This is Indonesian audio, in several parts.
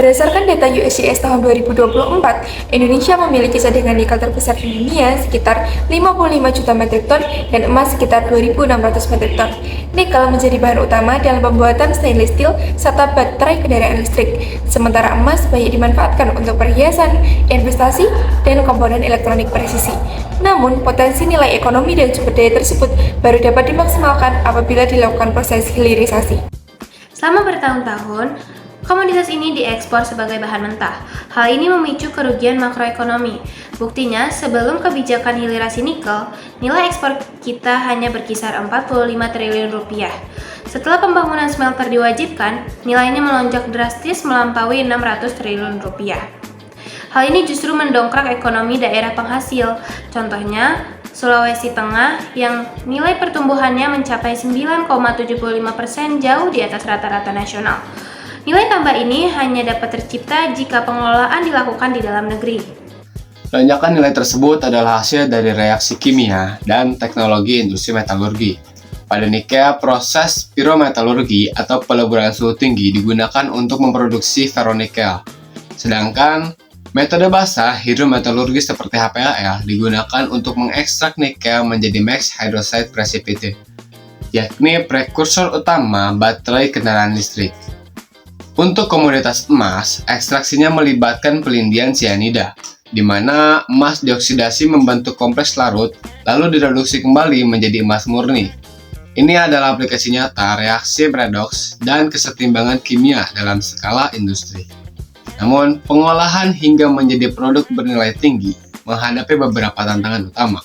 Berdasarkan data USGS tahun 2024, Indonesia memiliki cadangan nikel terbesar di dunia sekitar 55 juta metrik ton dan emas sekitar 2.600 metrik ton. Nikel menjadi bahan utama dalam pembuatan stainless steel serta baterai kendaraan listrik, sementara emas banyak dimanfaatkan untuk perhiasan, investasi, dan komponen elektronik presisi. Namun, potensi nilai ekonomi dan sumber daya tersebut baru dapat dimaksimalkan apabila dilakukan proses hilirisasi. Selama bertahun-tahun, komoditas ini diekspor sebagai bahan mentah. Hal ini memicu kerugian makroekonomi. Buktinya, sebelum kebijakan hilirisasi nikel, nilai ekspor kita hanya berkisar 45 triliun rupiah. Setelah pembangunan smelter diwajibkan, nilainya melonjak drastis melampaui 600 triliun rupiah. Hal ini justru mendongkrak ekonomi daerah penghasil. Contohnya, Sulawesi Tengah yang nilai pertumbuhannya mencapai 9,75% jauh di atas rata-rata nasional. Nilai tambah ini hanya dapat tercipta jika pengelolaan dilakukan di dalam negeri. Lonjakan nilai tersebut adalah hasil dari reaksi kimia dan teknologi industri metalurgi. Pada nikel, proses pirometalurgi atau peleburan suhu tinggi digunakan untuk memproduksi ferronikel. Sedangkan metode basah hidrometalurgi seperti HPLC digunakan untuk mengekstrak nikel menjadi mixed hydroxide precipitate, yakni prekursor utama baterai kendaraan listrik. Untuk komoditas emas, ekstraksinya melibatkan pelindian sianida, di mana emas dioksidasi membentuk kompleks larut, lalu direduksi kembali menjadi emas murni. Ini adalah aplikasi nyata reaksi redoks dan kesetimbangan kimia dalam skala industri. Namun, pengolahan hingga menjadi produk bernilai tinggi menghadapi beberapa tantangan utama.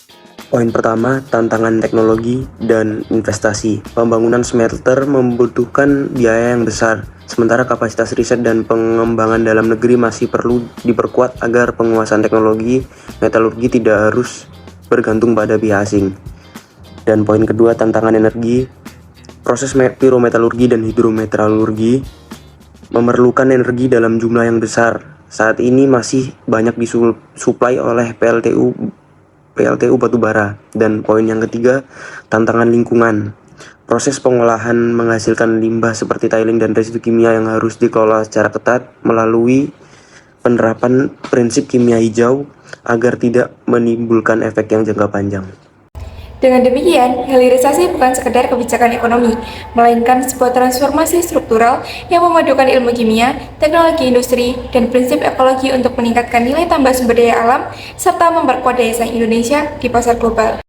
Poin pertama, tantangan teknologi dan investasi. Pembangunan smelter membutuhkan biaya yang besar, sementara kapasitas riset dan pengembangan dalam negeri masih perlu diperkuat agar penguasaan teknologi metalurgi tidak harus bergantung pada pihak asing. Dan poin kedua, tantangan energi. Proses pirometalurgi dan hidrometalurgi memerlukan energi dalam jumlah yang besar. Saat ini masih banyak disuplai oleh PLTU batubara. Dan poin yang ketiga, tantangan lingkungan. Proses pengolahan menghasilkan limbah seperti tiling dan residu kimia yang harus dikelola secara ketat melalui penerapan prinsip kimia hijau agar tidak menimbulkan efek yang jangka panjang. Dengan demikian, hilirisasi bukan sekedar kebijakan ekonomi, melainkan sebuah transformasi struktural yang memadukan ilmu kimia, teknologi industri, dan prinsip ekologi untuk meningkatkan nilai tambah sumber daya alam serta memperkuat daya saing Indonesia di pasar global.